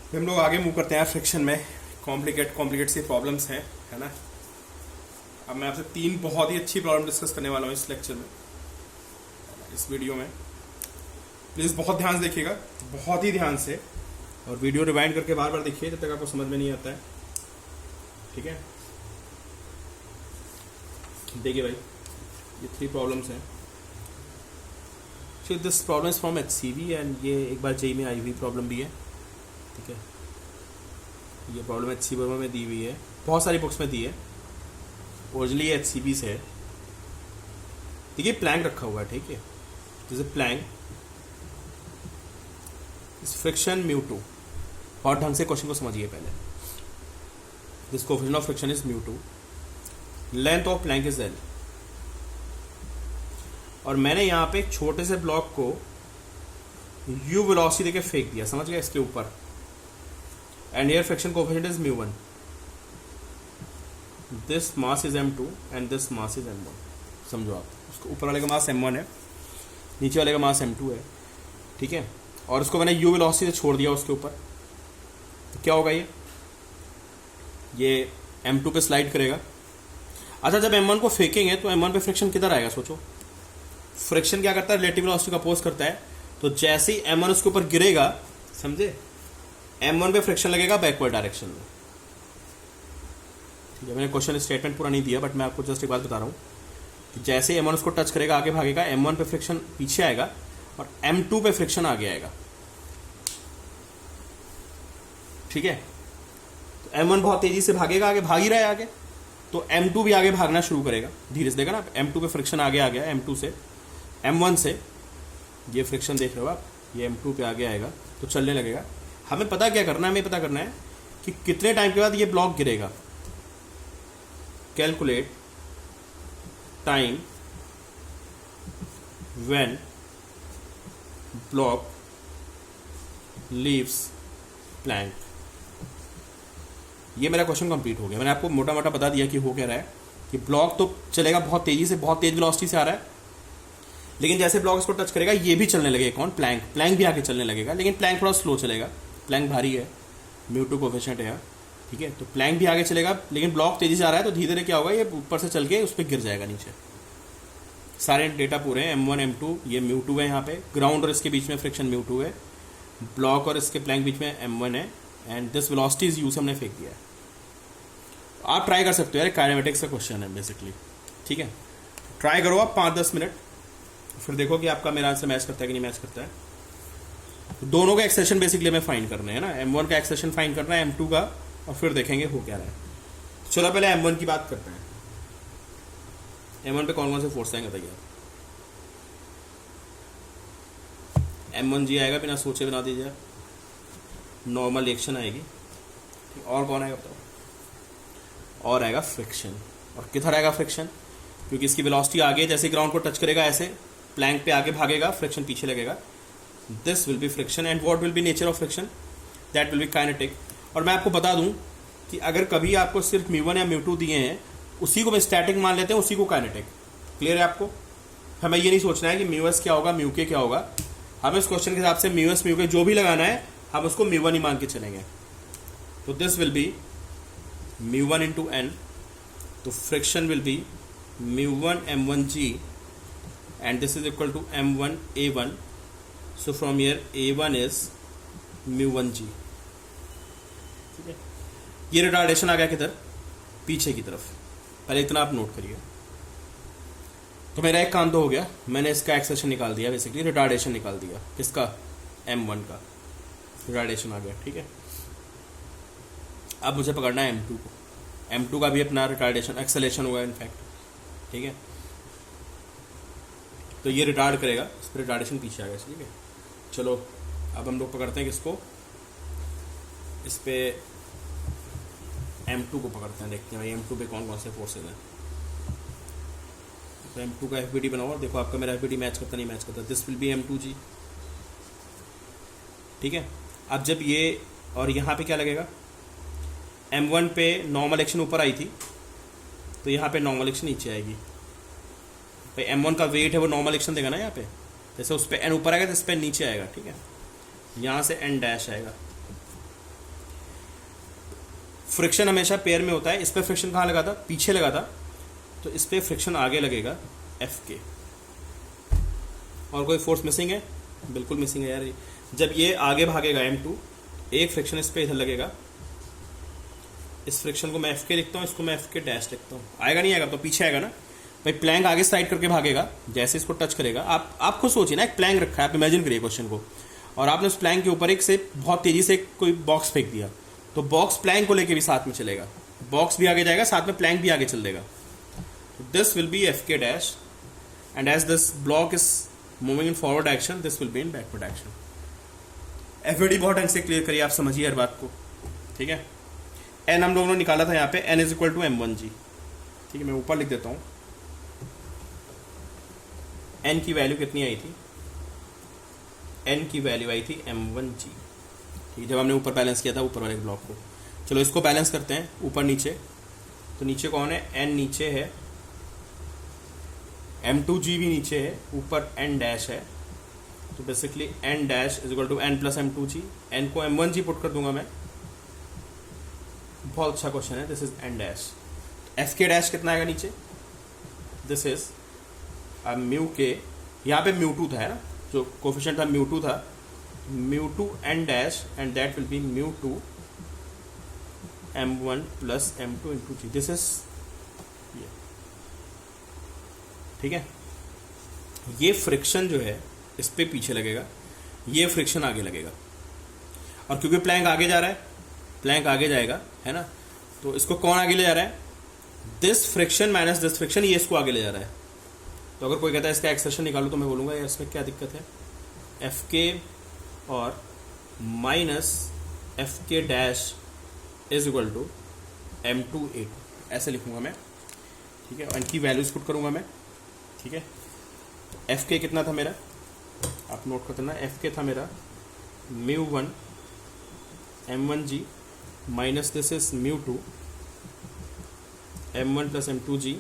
हम लोग आगे मूव करते हैं फ्रिक्शन में। कॉम्प्लिकेट सी प्रॉब्लम्स हैं, है ना। अब मैं आपसे 3 बहुत ही अच्छी प्रॉब्लम डिस्कस करने वाला हूँ इस लेक्चर में, इस वीडियो में। प्लीज़ बहुत ध्यान से देखिएगा, बहुत ही ध्यान से, और वीडियो रिवाइंड करके बार बार देखिए जब तक आपको समझ में नहीं आता है, ठीक है। देखिए भाई, ये 3 प्रॉब्लम्स हैं। So this problem is from HCV and ये एक बार जेई में आई हुई प्रॉब्लम भी है, ठीक है। ये प्रॉब्लम HCV में दी हुई है, बहुत सारी बुक्स में दी है, ओरिजिनली HCV से है। देखिए प्लैंक रखा हुआ है, ठीक है। जैसे प्लैंक इस फ्रिक्शन μ2, और ढंग से क्वेश्चन को समझिए पहले। This coefficient of friction is μ2, length of plank is L, और मैंने यहाँ पे एक छोटे से ब्लॉक को u वेलोसिटी देके फेंक दिया, समझ गया, इसके ऊपर। And here friction coefficient is μ1, this mass is m2 and this mass is m1। समझो आप, उसको ऊपर वाले का मास m1 है, नीचे वाले का मास m2 है, ठीक है। और उसको मैंने u वेलोसिटी से छोड़ दिया उसके ऊपर, तो क्या होगा, ये m2 पे स्लाइड करेगा। अच्छा, जब m1 को फेंकेंगे तो m1 पे फ्रिक्शन किधर आएगा, सोचो। फ्रिक्शन क्या करता है, रिलेटिव वेलोसिटी का अपोज करता है। तो जैसे ही m1 उसके ऊपर गिरेगा, समझे, m1 पे फ्रिक्शन लगेगा बैकवर्ड डायरेक्शन में, ठीक है। मैंने क्वेश्चन स्टेटमेंट पूरा नहीं दिया, बट मैं आपको जस्ट एक बात बता रहा हूँ कि जैसे ही m1 उसको टच करेगा, आगे भागेगा, m1 पे फ्रिक्शन पीछे आएगा और m2 पे फ्रिक्शन आगे आएगा, ठीक है। तो m1 बहुत तेजी से भागेगा, आगे भाग ही रहा है आगे, तो m2 भी आगे भागना शुरू करेगा धीरे से। देखा ना, m2 पे फ्रिक्शन आगे आ गया, m2 से, m1 से, ये फ्रिक्शन देख रहे हो आप, ये m2 पे आगे आएगा तो चलने लगेगा। हमें पता क्या करना है, हमें पता करना है कि कितने टाइम के बाद ये ब्लॉक गिरेगा। Calculate time when block leaves plank. ये मेरा क्वेश्चन कंप्लीट हो गया। मैंने आपको मोटा मोटा बता दिया कि हो क्या रहा है, कि ब्लॉक तो चलेगा बहुत तेजी से, बहुत तेज वेलोसिटी से आ रहा है, लेकिन जैसे ब्लॉक इसको टच करेगा ये भी चलने लगेगा। कौन? प्लैंक। प्लैंक भी आगे चलने लगेगा, लेकिन प्लैंक थोड़ा स्लो चलेगा, प्लैंक भारी है, μ2 कोएफिशिएंट है, ठीक है। तो प्लैंक भी आगे चलेगा, लेकिन ब्लॉक तेजी से आ रहा है, तो धीरे धीरे क्या होगा, ये ऊपर से चल के उस पर गिर जाएगा नीचे। सारे डेटा पूरे हैं, m1 m2, ये μ2 है, यहाँ पे ग्राउंड और इसके बीच में फ्रिक्शन μ2 है, ब्लॉक और इसके प्लैंक बीच में m1 है, and this velocity is u से हमने फेंक दिया है। आप ट्राई कर सकते हो यार, काइनेमेटिक्स का क्वेश्चन है बेसिकली, ठीक है। ट्राई करो आप 5-10 मिनट, फिर देखो कि आपका मेरा आंसर मैच करता है कि नहीं मैच करता है। तो दोनों का एक्सप्रेशन बेसिकली हमें फाइंड करना है ना, m1 का एक्सप्रेशन फाइंड करना है, m2 का, और फिर देखेंगे हो क्या रहा है। चलो पहले m1 की बात करते हैं। m1 पे कौन कौन से फोर्स आएंगे बताइए। m1 जी आएगा, बिना सोचे बना दीजिए, नॉर्मल रिएक्शन आएगी, और कौन आएगा बताओ। और आएगा फ्रिक्शन। और किधर आएगा फ्रिक्शन, क्योंकि इसकी वेलोसिटी आगे, जैसे ग्राउंड को टच करेगा ऐसे प्लैंक पे आगे भागेगा, फ्रिक्शन पीछे लगेगा। This will B friction, and what will be nature of friction, that will B kinetic. और मैं आपको बता दूं कि अगर कभी आपको सिर्फ μ1 या μ2 दिए हैं, उसी को स्टैटिक मान लेते हैं, उसी को काइनेटिक। क्लियर है आपको? हमें ये नहीं सोचना है कि μs क्या होगा, μk क्या होगा। हमें इस क्वेश्चन के हिसाब से μs μk जो भी लगाना है, हम उसको μ1 ही मान के चलेंगे। तो this will be μ1 into n, तो friction will be μ1 m1g, and this is equal to m1 a1, so from here a1 is μ1g, ठीक है। ये रिटार्डेशन आ गया किधर, पीछे की तरफ, पहले इतना आप नोट करिए। तो मेरा एक काम तो हो गया, मैंने इसका एक्सेशन निकाल दिया, बेसिकली रिटार्डेशन निकाल दिया, किसका, m1 का रिटार्डेशन आ गया, ठीक है। अब मुझे पकड़ना है m2 को, m2 का भी अपना रिटार्डेशन एक्सेलेरेशन हुआ इनफैक्ट, ठीक है। तो ये रिटार्ड करेगा, इस पर रिटार्डेशन पीछे आ गया, ठीक है। चलो अब हम लोग पकड़ते हैं किसको, इस पे m2 को पकड़ते हैं, देखते हैं भाई m2 पे कौन कौन से फोर्सेज हैं। तो m2 का FBD बनाओ और देखो आपका मेरा FBD मैच करता नहीं मैच करता। दिस विल बी m2g, ठीक है। अब जब ये और यहाँ पे क्या लगेगा, m1 पे नॉर्मल एक्शन ऊपर आई थी, तो यहाँ पे नॉर्मल एक्शन नीचे आएगी। भाई m1 का वेट है वो नॉर्मल एक्शन देगा ना यहाँ पे, जैसे उस पर n ऊपर आएगा तो इस पर नीचे आएगा, ठीक है। यहाँ से n डैश आएगा, फ्रिक्शन हमेशा पेयर में होता है। इस पर फ्रिक्शन कहाँ लगा था, पीछे लगा था, तो इस पर फ्रिक्शन आगे लगेगा एफ के। और कोई फोर्स मिसिंग है? बिल्कुल मिसिंग है यार। जब ये आगे भागेगा M2, एक फ्रिक्शन इस पर इधर लगेगा, इस फ्रिक्शन को मैं एफ के लिखता हूँ, इसको मैं एफ के डैश लिखता हूँ। आएगा नहीं आएगा? तो पीछे आएगा ना भाई। प्लैंक आगे साइड करके भागेगा, जैसे इसको टच करेगा, आप खुद सोचिए ना, एक प्लैंक रखा है, आप इमेजिन करिए क्वेश्चन को, और आपने उस प्लैंक के ऊपर एक से बहुत तेजी से कोई बॉक्स फेंक दिया, तो बॉक्स प्लैंक को लेके भी साथ में चलेगा, बॉक्स भी आगे जाएगा, साथ में प्लैंक भी आगे चल देगा। This will be F K dash, and as this block is moving in forward action, this will be in backward action. FBD बहुत ढंग से क्लियर करिए, आप समझिए हर बात को, ठीक है। एन हम लोगों ने निकाला था यहाँ पे, N is equal to M1G, ठीक है। मैं ऊपर लिख देता हूँ, एन की वैल्यू कितनी आई थी, एन की वैल्यू आई थी M1G, ठीक है, जब हमने ऊपर बैलेंस किया था ऊपर वाले ब्लॉक को। चलो इसको बैलेंस करते हैं ऊपर नीचे। तो नीचे कौन है, एन नीचे है, M2G भी नीचे है, ऊपर एन डैश है, तो basically N dash is equal to N plus M2G। N को M1G पुट कर दूंगा मैं, बहुत अच्छा क्वेश्चन है। This is an dash, F K dash कितना आएगा नीचे, दिस इज म्यू के, यहाँ पे म्यू2 था है ना, जो कोफिशिएंट था म्यू2 था, mu two N dash, and that will be mu two M1 plus M2 into G। This is ये, ठीक है। ये फ्रिक्शन जो है इस पे पीछे लगेगा, ये फ्रिक्शन आगे लगेगा, और क्योंकि प्लैंक आगे जा रहा है, प्लैंक आगे जाएगा है ना, तो इसको कौन आगे ले जा रहा है, this friction minus this friction, ये इसको आगे ले जा रहा है। तो अगर कोई कहता है इसका एक्सप्रेशन निकालो, तो मैं बोलूँगा यार इसमें क्या दिक्कत है, एफ के और minus F K dash is equal to M2A2, ऐसे लिखूंगा मैं, ठीक है। और इनकी वैल्यूज पुट करूंगा मैं, ठीक है। एफ के कितना था मेरा, आप नोट कर देना, एफ के था मेरा mu one M1G minus this is mu two M1 plus M2G,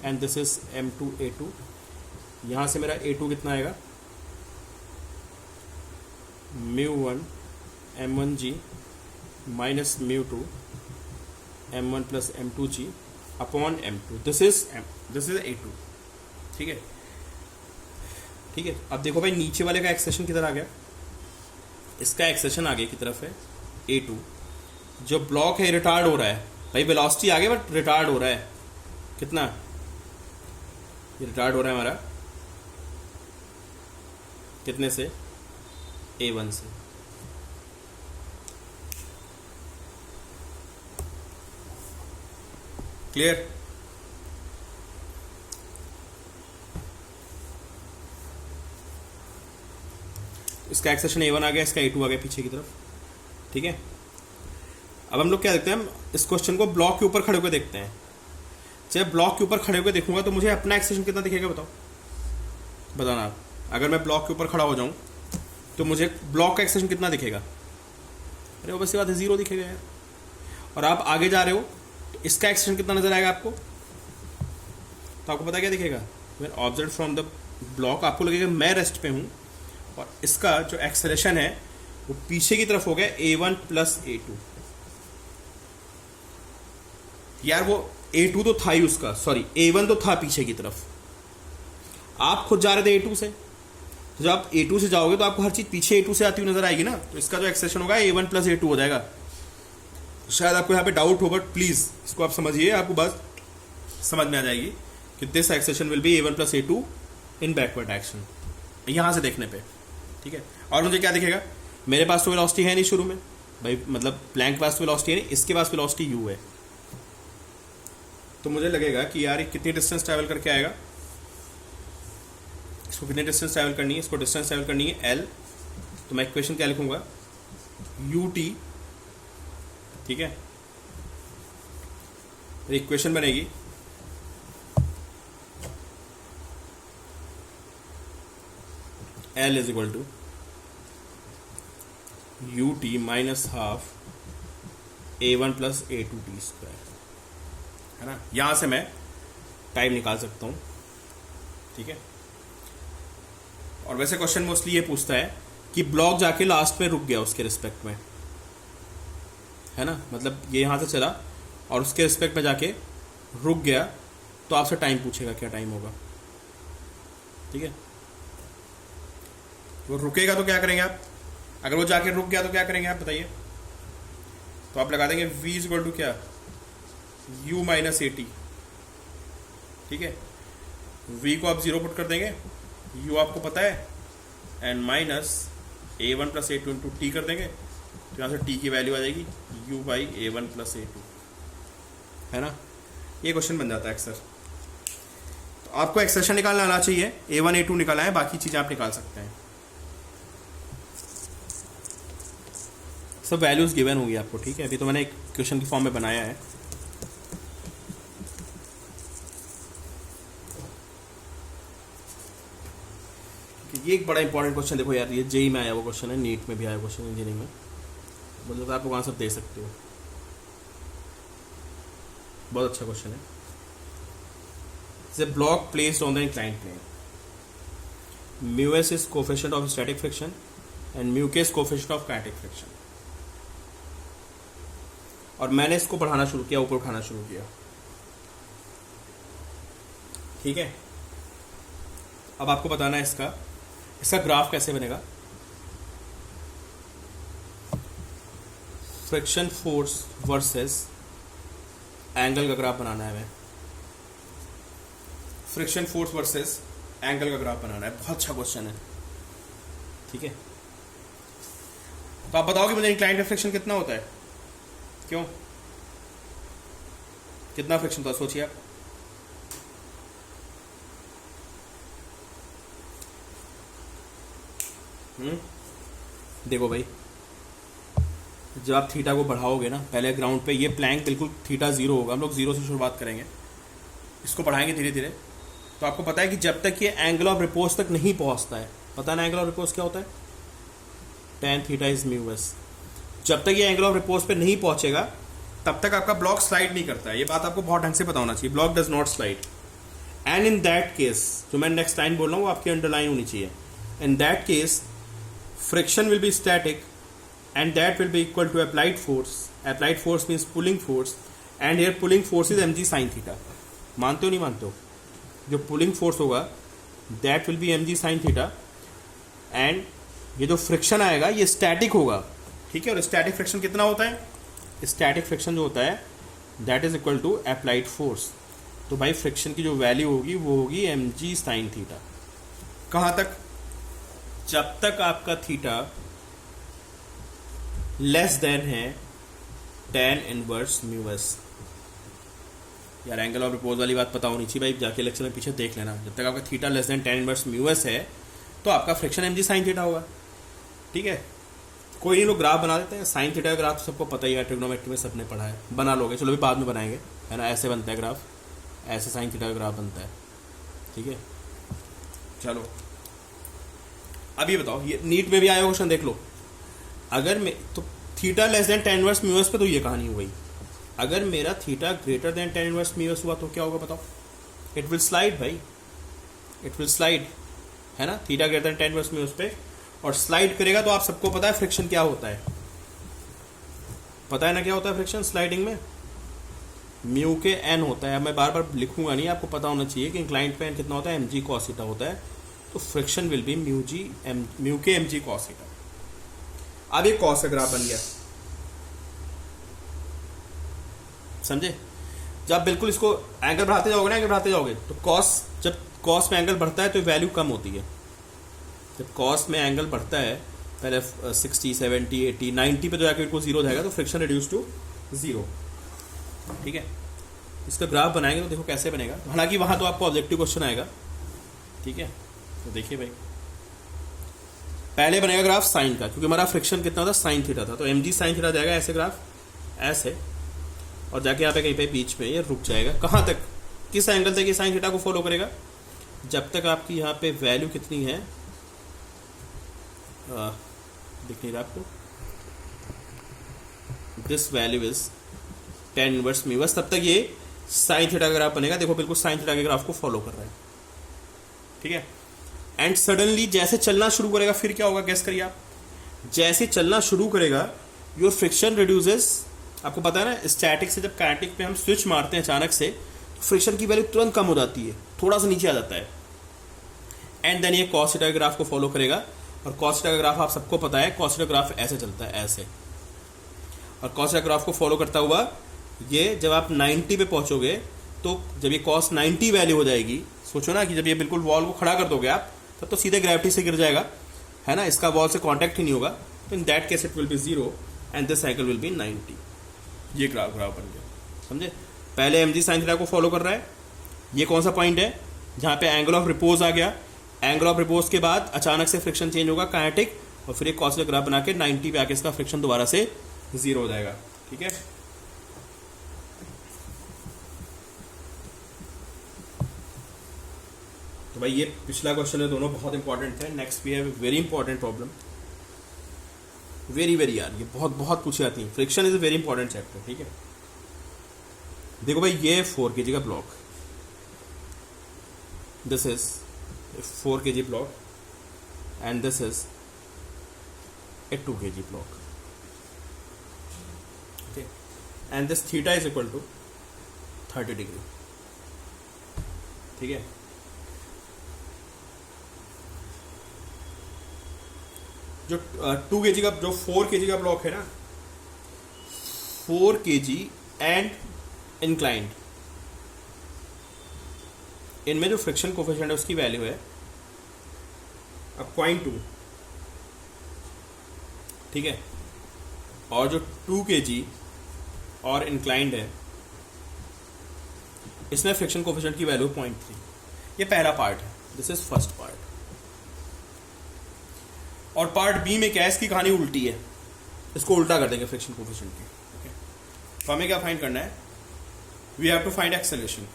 and this is M2A2। यहाँ से मेरा A2 कितना आएगा, mu one M1G minus mu two M1 plus M2G upon M2, this is A2, ठीक है, ठीक है। अब देखो भाई नीचे वाले का एक्सेशन किधर आ गया, इसका एक्सेशन आगे की तरफ है A2, जो ब्लॉक है रिटार्ड हो रहा है भाई, वेलोसिटी आगे बट रिटार्ड हो रहा है, कितना ये रिटार्ड हो रहा है हमारा, कितने से, A1 से। क्लियर? इसका एक्सेशन A1 आ गया, इसका A2 आ गया पीछे की तरफ, ठीक है। अब हम लोग क्या देखते हैं, हम इस क्वेश्चन को ब्लॉक के ऊपर खड़े होकर देखते हैं। जब ब्लॉक के ऊपर खड़े होकर देखूंगा तो मुझे अपना एक्सेशन कितना दिखेगा, बताओ, बताना आप। अगर मैं ब्लॉक के ऊपर खड़ा हो जाऊं तो मुझे ब्लॉक का एक्सेशन कितना दिखेगा, अरे वो बस ये बात है, 0 दिखेगा यार। और आप आगे जा रहे हो तो इसका एक्सेशन कितना नजर आएगा आपको, तो आपको पता क्या दिखेगा, when observe from the block, आपको लगेगा मैं रेस्ट पे हूं, और इसका जो एक्सेलेरेशन है वो पीछे की तरफ हो गया A1 प्लस A2। यार वो A2 तो था ही उसका, सॉरी A1 तो था पीछे की तरफ, आप खुद जा रहे थे A2 से, तो जब आप A2 से जाओगे तो आपको हर चीज पीछे A2 से आती हुई नजर आएगी ना, तो इसका जो एक्सेशन होगा A1 प्लस A2 हो जाएगा। शायद आपको यहाँ पे डाउट हो, बट प्लीज इसको आप समझिए, आपको बस समझ में आ जाएगी कि this acceleration will be A1 plus A2 in backward action, यहां से देखने पे, ठीक है। और मुझे क्या दिखेगा, मेरे पास तो वेलोसिटी है नहीं शुरू में भाई, मतलब प्लैंक के पास तो वेलोसिटी है नहीं, इसके पास वेलोसिटी u है, तो मुझे लगेगा कि यार ये कितनी डिस्टेंस ट्रैवल करके आएगा, इसको कितनी डिस्टेंस ट्रैवल करनी है, इसको डिस्टेंस ट्रैवल करनी है L, तो मैं इक्वेशन क्या लिखूंगा, ut, ठीक है। इक्वेशन बनेगी L is equal to ut minus half A1 plus A2 t², है ना। यहां से मैं टाइम निकाल सकता हूं, ठीक है। और वैसे क्वेश्चन मोस्टली ये पूछता है कि ब्लॉक जाके लास्ट पे रुक गया उसके रिस्पेक्ट में, है ना, मतलब ये यहाँ से चला और उसके रिस्पेक्ट में जाके रुक गया, तो आपसे टाइम पूछेगा क्या टाइम होगा, ठीक है। वो रुकेगा तो क्या करेंगे आप, अगर वो जाके रुक गया तो क्या करेंगे आप बताइए। तो आप लगा देंगे v इज इक्वल टू क्या, u माइनस ए टी, ठीक है। v को आप 0 पुट कर देंगे, u आपको पता है, and minus a1 plus A two into T कर देंगे, तो यहाँ से t की वैल्यू आ जाएगी u by a1 plus A two, है ना। ये क्वेश्चन बन जाता है अक्सर। तो आपको एक्सप्रेशन निकालना आना चाहिए, a1 a2 निकाला है, बाकी चीज़ें आप निकाल सकते हैं। सब वैल्यूज गिवन होगी आपको, ठीक है। अभी तो मैंने एक क्वेश्चन की फॉर्म में बनाया है। ये एक बड़ा इंपॉर्टेंट क्वेश्चन, देखो यार, ये जेई में आया वो क्वेश्चन है, नीट में भी आया क्वेश्चन, इंजीनियरिंग में, मतलब आप लोग आंसर दे सकते हो। बहुत अच्छा क्वेश्चन है। The block placed on the inclined plane, mu S is coefficient of static friction and mu K is coefficient of kinetic friction, और मैंने इसको बढ़ाना शुरू किया, ऊपर उठाना शुरू किया, ठीक है। अब आपको बताना है इसका ग्राफ कैसे बनेगा। फ्रिक्शन फोर्स वर्सेस एंगल का ग्राफ बनाना है हमें, फ्रिक्शन फोर्स वर्सेस एंगल का ग्राफ बनाना है। बहुत अच्छा क्वेश्चन है, ठीक है। तो आप बताओगे मुझे इंक्लाइंड में फ्रिक्शन कितना होता है, क्यों, कितना फ्रिक्शन होता है, सोचिए आप। देखो भाई, जब आप थीटा को बढ़ाओगे ना, पहले ग्राउंड पे ये प्लैंक बिल्कुल थीटा 0 होगा, हम लोग 0 से शुरुआत करेंगे, इसको बढ़ाएंगे धीरे धीरे। तो आपको पता है कि जब तक ये एंगल ऑफ रिपोज तक नहीं पहुंचता है, पता है ना एंगल ऑफ रिपोज क्या होता है, tan theta is mu S. जब तक ये एंगल ऑफ रिपोज पे नहीं पहुंचेगा तब तक आपका ब्लॉक स्लाइड नहीं करता है। ये बात आपको बहुत ढंग से पता होना चाहिए, block does not slide. And in that case, जो मैं नेक्स्ट लाइन बोल रहा हूँ वो आपकी अंडरलाइन होनी चाहिए। In that case friction will B static and that will be equal to applied force. Applied force means pulling force, and here pulling force is mg sin theta. मानते हो नहीं मानते हो, जो pulling force होगा that will be mg sin theta, and ये जो friction आएगा ये स्टैटिक होगा, ठीक है। और स्टैटिक फ्रिक्शन कितना होता है, स्टैटिक फ्रिक्शन जो होता है that is equal to applied force। तो भाई फ्रिक्शन की जो वैल्यू होगी वो होगी mg sin theta। कहाँ तक, जब तक आपका थीटा लेस देन है tan इनवर्स म्यू एस। यार एंगल ऑफ रिपोज वाली बात पता होनी चाहिए भाई, जाके लेक्चर में पीछे देख लेना। जब तक आपका theta less than tan inverse mu S है तो आपका फ्रिक्शन mg sin थीटा होगा, ठीक है। कोई नहीं, लोग ग्राफ बना देते हैं। साइन थीटा का ग्राफ तो सबको पता ही है, ट्रिग्नोमेट्री में सबने पढ़ा है, बना लोगे, चलो भी बाद में बनाएंगे, है ना। ऐसे बनता है ग्राफ, ऐसे साइन थीटा का ग्राफ बनता है, ठीक है। चलो अब ये बताओ, ये नीट में भी आया क्वेश्चन, देख लो। अगर मैं तो theta less than tan inverse mu S पे तो ये कहानी हो गई। अगर मेरा theta greater than tan inverse mu S हुआ तो क्या होगा बताओ, इट विल स्लाइड भाई, इट विल स्लाइड, है ना। Theta greater than tan inverse mu S पे और स्लाइड करेगा, तो आप सबको पता है फ्रिक्शन क्या होता है, पता है ना क्या होता है फ्रिक्शन स्लाइडिंग में, म्यू के एन होता है। मैं बार बार लिखूंगा नहीं, आपको पता होना चाहिए कि इंक्लाइंड पे एन कितना होता है, एम जी कॉस थीटा होता है। तो friction will be mu K M G cos theta. अब ये कॉस का ग्राफ बन गया, समझे। जब बिल्कुल इसको एंगल बढ़ाते जाओगे ना, एंगल बढ़ाते जाओगे तो कॉस, जब कॉस में एंगल बढ़ता है तो वैल्यू कम होती है। जब कॉस में एंगल बढ़ता है, पहले 60, 70, 80, 90 पे जो जाकर इनको 0 जाएगा तो फ्रिक्शन रिड्यूस टू 0, ठीक है। इसका ग्राफ बनाएंगे तो देखो कैसे बनेगा। हालांकि वहां तो आपको ऑब्जेक्टिव क्वेश्चन आएगा, ठीक है। तो देखिए भाई, पहले बनेगा ग्राफ साइन का, क्योंकि हमारा फ्रिक्शन कितना था, साइन थीटा था, तो mg साइन थीटा जाएगा ऐसे ग्राफ, ऐसे, और जाके यहाँ पे कहीं पे बीच में ये रुक जाएगा। कहाँ तक, किस एंगल तक ये साइन थीटा को फॉलो करेगा, जब तक आपकी यहाँ पे वैल्यू कितनी है, दिख नहीं रहा आपको, this value is tan inverse mu S, तब तक ये साइन थीटा का ग्राफ बनेगा। देखो बिल्कुल साइन थीटा के ग्राफ को फॉलो कर रहा है, ठीक है। एंड सडनली जैसे चलना शुरू करेगा फिर क्या होगा, गेस करिए आप। जैसे चलना शुरू करेगा योर फ्रिक्शन रिड्यूसेस आपको पता है ना, स्टैटिक से जब काइनेटिक पे हम स्विच मारते हैं अचानक से, तो फ्रिक्शन की वैल्यू तुरंत कम हो जाती है, थोड़ा सा नीचे आ जाता है। एंड देन ये कॉस थीटा ग्राफ को फॉलो करेगा, और कॉस थीटा ग्राफ आप सबको पता है, कॉस थीटा ग्राफ ऐसे चलता है, ऐसे। और कॉस थीटा ग्राफ को फॉलो करता हुआ ये जब आप 90 पे पहुंचोगे, तो जब ये कॉस 90 वैल्यू हो जाएगी, सोचो ना कि जब ये बिल्कुल वॉल को खड़ा कर दोगे आप, तब तो सीधे ग्रेविटी से गिर जाएगा, है ना, इसका वॉल से कांटेक्ट ही नहीं होगा। तो in that case it will be 0 and this cycle will be 90। ये ग्राफ बन गया, समझे। पहले mg sin थीटा को फॉलो कर रहा है, ये कौन सा पॉइंट है जहां पे एंगल ऑफ रिपोज आ गया। एंगल ऑफ रिपोज के बाद अचानक से फ्रिक्शन चेंज होगा काइनेटिक, और फिर एक कॉस थीटा ग्राफ बना के 90 पे आके इसका फ्रिक्शन दोबारा से 0 हो जाएगा। ठीक है, तो भाई ये पिछला क्वेश्चन है, दोनों बहुत इंपॉर्टेंट थे। Next we have very important problem, very यार, ये बहुत बहुत पूछी जाती है। Friction is a very important chapter. ठीक है, देखो भाई, ये 4 kg का block, this is 4 kg block and this is a 2 kg block. Okay, and this theta is equal to 30 degree. ठीक है, जो 2 kg का, जो 4 kg का ब्लॉक है ना, 4 kg एंड इंक्लाइंड, इनमें जो फ्रिक्शन कोफिशिएंट है उसकी वैल्यू है अब 0.2। ठीक है, और जो 2 kg और इंक्लाइंड है, इसमें फ्रिक्शन कोफिशिएंट की वैल्यू 0.3। ये पहला पार्ट है, दिस इज फर्स्ट पार्ट। और पार्ट बी में क्या है, इसकी कहानी उल्टी है, इसको उल्टा कर देंगे फ्रिक्शन कोफिशिएंट की। ओके, तो हमें क्या फाइंड करना है, we have to find acceleration.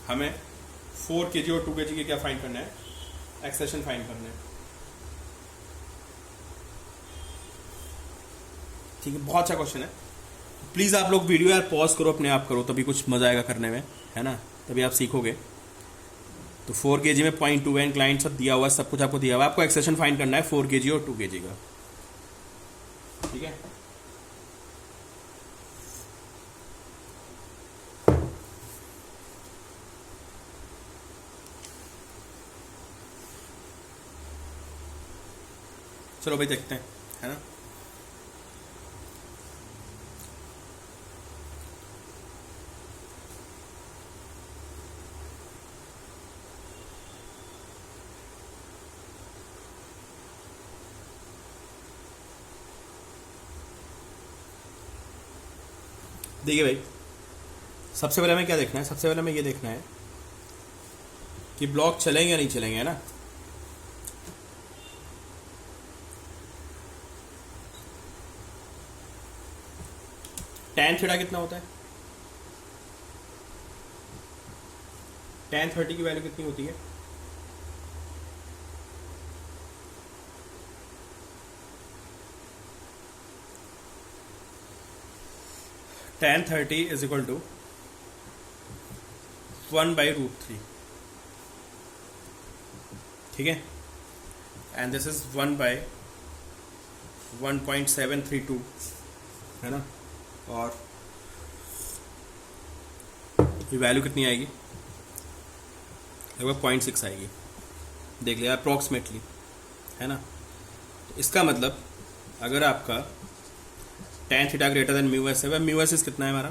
हमें 4 kg और 2 kg के क्या फाइंड करना है, एक्सेलरेशन फाइंड करना है। ठीक है, बहुत अच्छा क्वेश्चन है। प्लीज आप लोग वीडियो यार पॉज करो, अपने आप करो, तभी कुछ मजा आएगा करने में, है ना, तभी आप सीखोगे। तो 4 kg में 0.2 है, क्लाइंट सब दिया हुआ है, सब कुछ आपको दिया हुआ है, आपको एक्सेशन फाइंड करना है 4 kg और 2 kg का। ठीक है, चलो भाई देखते हैं, है ना। देखिए भाई, सबसे पहले हमें क्या देखना है, सबसे पहले हमें ये देखना है कि ब्लॉक चलेंगे या नहीं चलेंगे, है ना। tan थीटा कितना होता है, tan 30 की वैल्यू कितनी होती है, tan 30 इज इक्वल टू 1/√3। ठीक है, एंड दिस इज 1/1.732, है ना। और ये वैल्यू कितनी आएगी, लगभग 0.6 आएगी, देख लिया अप्रॉक्सीमेटली, है ना। तो इसका मतलब अगर आपका tan theta greater than mu S है, म्यू एस कितना है हमारा,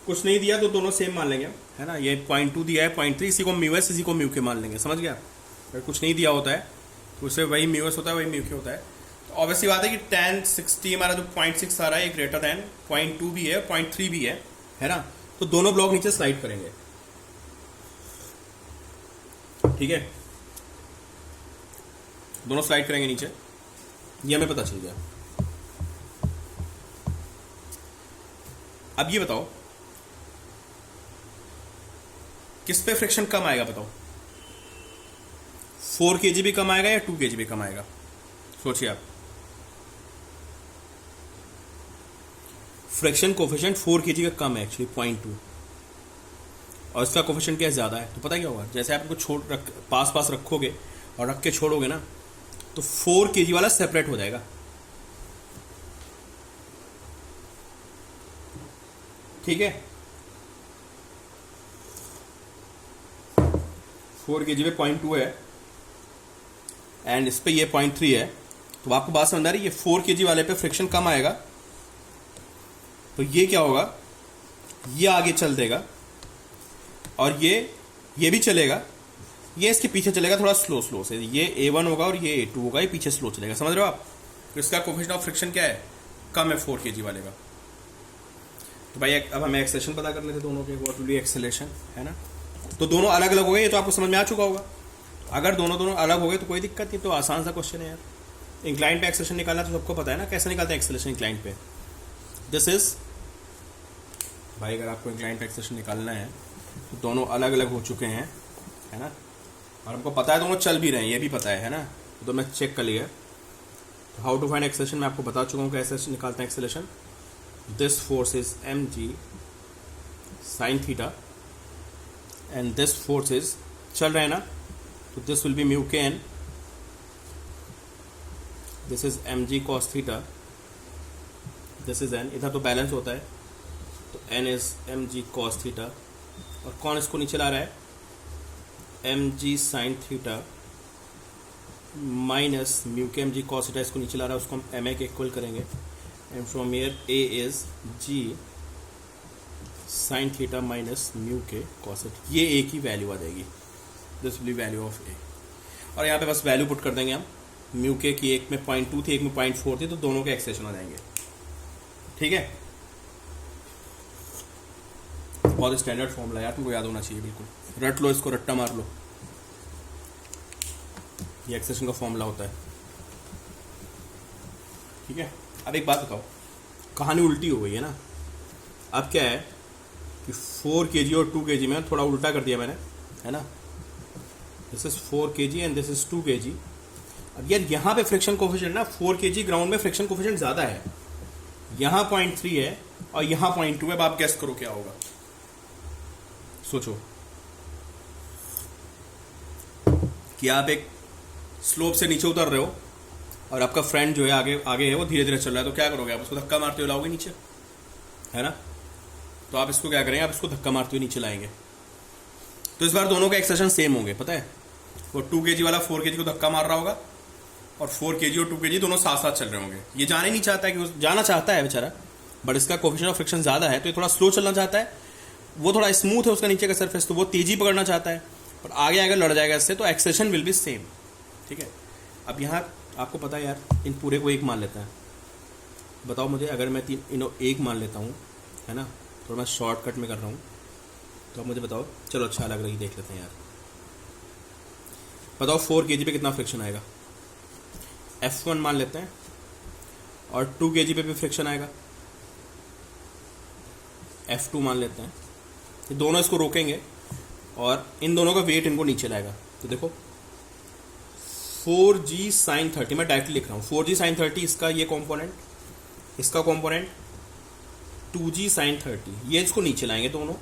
कुछ नहीं दिया तो दोनों सेम मान लेंगे, है ना। ये 0.2 दिया है, 0.3, इसी को म्यू एस, इसी को म्यू के मान लेंगे, समझ गया। अगर कुछ नहीं दिया होता है तो उससे वही म्यू एस होता है, वही म्यू के होता है। तो ऑब्वियसली बात है कि tan 60 हमारा जो 0.6 आ रहा है, ये ग्रेटर देन 0.2 भी है, 0.3 भी है ना। तो दोनों ब्लॉक नीचे स्लाइड करेंगे। ठीक है, दोनों स्लाइड करेंगे नीचे, ये हमें पता चल गया। अब ये बताओ किस पे फ्रिक्शन कम आएगा, बताओ 4 kg भी कम आएगा या 2 kg भी कम आएगा, सोचिए आप। फ्रिक्शन कोफिशिएंट 4 kg का कम है एक्चुअली 0.2, और इसका कोफिशिएंट क्या ज़्यादा है, तो पता क्या होगा, जैसे आप इनको पास रखोगे और रख के छोड़ोगे ना, तो 4 kg वाला सेपरेट हो जाएगा, ठीक है, 4 kg पे 0.2 है एंड इस पे ये 0.3 है, तो आपको बात समझ आ रही है। ये 4 kg वाले पे फ्रिक्शन कम आएगा, तो ये क्या होगा, ये आगे चल देगा और ये भी चलेगा, ये इसके पीछे चलेगा थोड़ा स्लो से। ये A1 होगा और ये A2 होगा, ये पीछे स्लो चलेगा, समझ रहे हो आप। तो इसका कोफिशिएंट ऑफ फ्रिक्शन क्या है, कम है 4 kg वाले का। तो भाई अब हमें एक्सेलेरेशन पता करने थे दोनों के, व्हाट विल बी एक्सेलेरेशन, है ना। तो दोनों अलग अलग हो गए, ये तो आपको समझ में आ चुका होगा। अगर दोनों अलग हो गए तो कोई दिक्कत नहीं, तो आसान सा क्वेश्चन है यार। इंक्लाइन पे एक्सेलेरेशन निकालना तो सबको पता है ना, कैसे निकालते हैं एक्सेलेरेशन इंक्लाइन पे। दिस इज भाई, अगर आपको इंक्लाइन पे एक्सेलेरेशन निकालना है तो दोनों अलग अलग हो चुके हैं, है ना, और हमको पता है दोनों चल भी रहे हैं, ये भी पता है ना, तो मैं चेक कर लिया। तो हाउ टू फाइंड एक्सेलेरेशन मैं आपको बता चुका हूँ, कैसे निकालते हैं acceleration. This force is mg sin theta and this force is, चल रहा है ना, तो this will be mu K N, this is mg cos theta, this is n, इधर तो बैलेंस होता है, तो n is mg cos theta, और कौन इसको नीचे ला रहा है, mg sin theta minus mu K mg cos theta, इसको नीचे ला रहा है, उसको हम ma के इक्वल करेंगे, and from here a is g sin theta minus mu K cos theta, ये a की वैल्यू आ जाएगी, this will B value of a। और यहाँ पे बस वैल्यू पुट कर देंगे हम, म्यू के की एक में 0.2 थी, एक में 0.4 थी, तो दोनों के एक्सेलेरेशन आ जाएंगे, ठीक है। बहुत स्टैंडर्ड फॉर्मूला यार, तुमको याद होना चाहिए, बिल्कुल रट लो इसको, रट्टा मार लो, ये एक्सेलेरेशन का फॉर्मूला होता है, ठीक है। अब एक बात बताओ, कहानी उल्टी हो गई है ना। अब क्या है कि 4 kg और 2 kg में थोड़ा उल्टा कर दिया मैंने, है ना। This is 4 kg and this is 2 kg। अब यार यहाँ पे फ्रिक्शन कोफिशिएंट ना, 4 kg ग्राउंड में फ्रिक्शन कोफिशिएंट ज़्यादा है, यहाँ 0.3 है और यहाँ 0.2 है। अब आप गेस करो क्या होगा, सोचो कि आप एक स्लोप से नीचे उतर रहे हो और आपका फ्रेंड जो है आगे है, वो धीरे धीरे चल रहा है, तो क्या करोगे आप, उसको धक्का मारते हुए लाओगे नीचे, है ना। तो आप इसको क्या करेंगे, आप इसको धक्का मारते हुए नीचे लाएंगे। तो इस बार दोनों के एक्सेलेरेशन सेम होंगे, पता है, वो 2 kg वाला 4 kg को धक्का मार रहा होगा और 4 kg और 2 kg दोनों साथ साथ चल रहे होंगे। ये जाने नहीं चाहता है, कि जाना चाहता है बेचारा, बट इसका कोफिशिएंट ऑफ फ्रिक्शन ज़्यादा है, तो ये थोड़ा स्लो चलना चाहता है, वो थोड़ा स्मूथ है उसका नीचे का सरफेस, तो वो तेजी पकड़ना चाहता है, पर आगे आगे लड़ जाएगा इससे, तो एक्सेलेरेशन विल बी सेम, ठीक है। अब यहाँ आपको पता है यार, इन पूरे को 1 मान लेता है, बताओ मुझे, अगर मैं इन्हों 1 मान लेता हूँ, है ना, तो मैं शॉर्टकट में कर रहा हूँ, तो अब मुझे बताओ, चलो अच्छा अलग अलग देख लेते हैं यार। बताओ 4 kg पे कितना फ्रिक्शन आएगा, F1 मान लेते हैं, और 2 kg पे भी फ्रिक्शन आएगा, F2 मान लेते हैं। ये दोनों इसको रोकेंगे और इन दोनों का वेट इनको नीचे लाएगा, तो देखो 4g sin 30, मैं डायरेक्टली लिख रहा हूँ 4g sin 30, इसका ये कॉम्पोनेंट, इसका कॉम्पोनेंट 2g sin 30, ये इसको नीचे लाएंगे दोनों।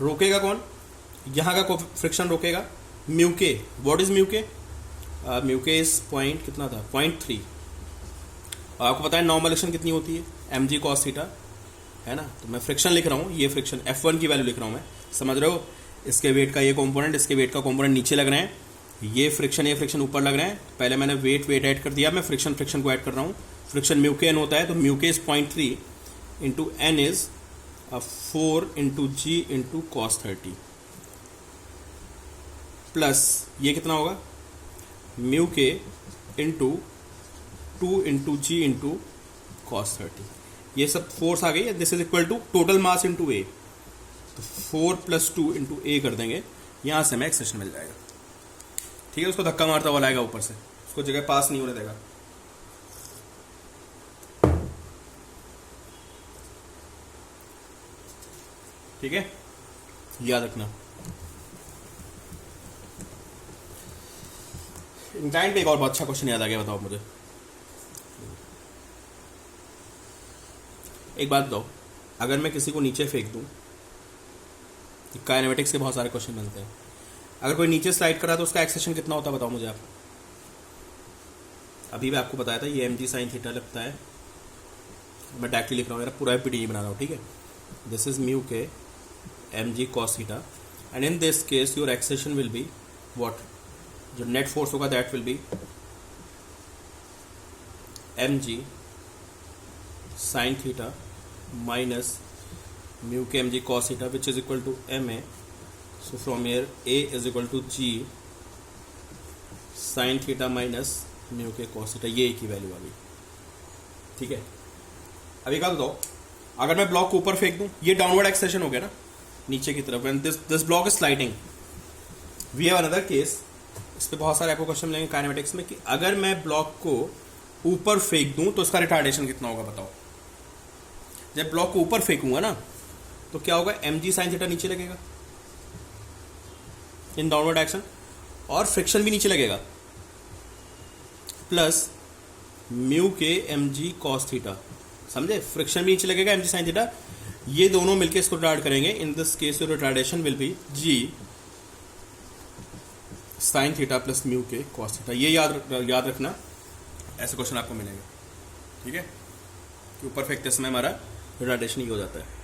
रोकेगा कौन, यहाँ का फ्रिक्शन रोकेगा म्यू के। व्हाट इज म्यू के, म्यू के इज पॉइंट कितना था, 0.3। और आपको पता है नॉर्मल एक्शन कितनी होती है, mg cos थीटा, है ना। तो मैं फ्रिक्शन लिख रहा हूँ, ये फ्रिक्शन F1 की वैल्यू लिख रहा हूँ मैं, समझ रहे हो। इसके वेट का ये कॉम्पोनेंट, इसके वेट का कॉम्पोनेंट नीचे लग रहे हैं, ये फ्रिक्शन ऊपर लग रहे हैं। पहले मैंने वेट ऐड कर दिया, मैं फ्रिक्शन को ऐड कर रहा हूँ। फ्रिक्शन म्यू के एन होता है, तो mu K is 0.3 into N is 4 into G into cos 30, plus ये कितना होगा, mu K into 2 into G into cos 30। ये सब फोर्स आ गई, this is equal to total mass into A, तो 4 + 2 इंटू ए कर देंगे, यहाँ से हमें एक्सेलेरेशन मिल जाएगा, ठीक है। उसको धक्का मारता हुआ लाएगा ऊपर से, उसको जगह पास नहीं होने देगा। ठीक है, याद रखना। इंक्लाइन पे एक और बहुत अच्छा क्वेश्चन याद आ गया, बताओ मुझे। एक बात बताओ, अगर मैं किसी को नीचे फेंक दूं, काइनेमेटिक्स के बहुत सारे क्वेश्चन बनते हैं, अगर कोई नीचे स्लाइड करा तो उसका एक्सेलेरेशन कितना होता है, बताओ मुझे आप। अभी मैं आपको बताया था, ये mg sin थीटा लगता है, मैं डायरेक्टली लिख रहा हूँ, मेरा पूरा पीडी बना रहा हूँ, ठीक है। This is mu K M G cos theta, and in this case your acceleration will be what, जो नेट फोर्स होगा that will be M G sine theta minus mu K M G cos theta which is equal to M A. So from here A is equal to G sin theta minus mu K cos theta, ये एक ही value आ गई. ठीक है, अभी क्या बताओ, अगर मैं ब्लॉक को ऊपर फेंक दूं, ये डाउनवर्ड एक्सेशन हो गया ना नीचे की तरफ, and this block is sliding. We have another case, इस पे बहुत सारे आपको क्वेश्चन मिलेंगे काइनेमेटिक्स में, कि अगर मैं ब्लॉक को ऊपर फेंक दूं तो इसका रिटार्डेशन कितना होगा बताओ. जब ब्लॉक को ऊपर फेंकूंगा ना तो क्या होगा, एम जी साइन थीटा नीचे लगेगा इन डाउनवर्ड एक्शन, और फ्रिक्शन भी नीचे लगेगा, plus mu K M G cos theta. समझे, फ्रिक्शन भी नीचे लगेगा, एम जी साइन थीटा, ये दोनों मिलकर इसको रिटार्ड करेंगे. In this case your retardation will be G sine theta plus mu K cos theta. ये याद रखना, ऐसे क्वेश्चन आपको मिलेंगे. ठीक है, कि ऊपर फेंकते समय हमारा रिटार्डेशन ही हो जाता है.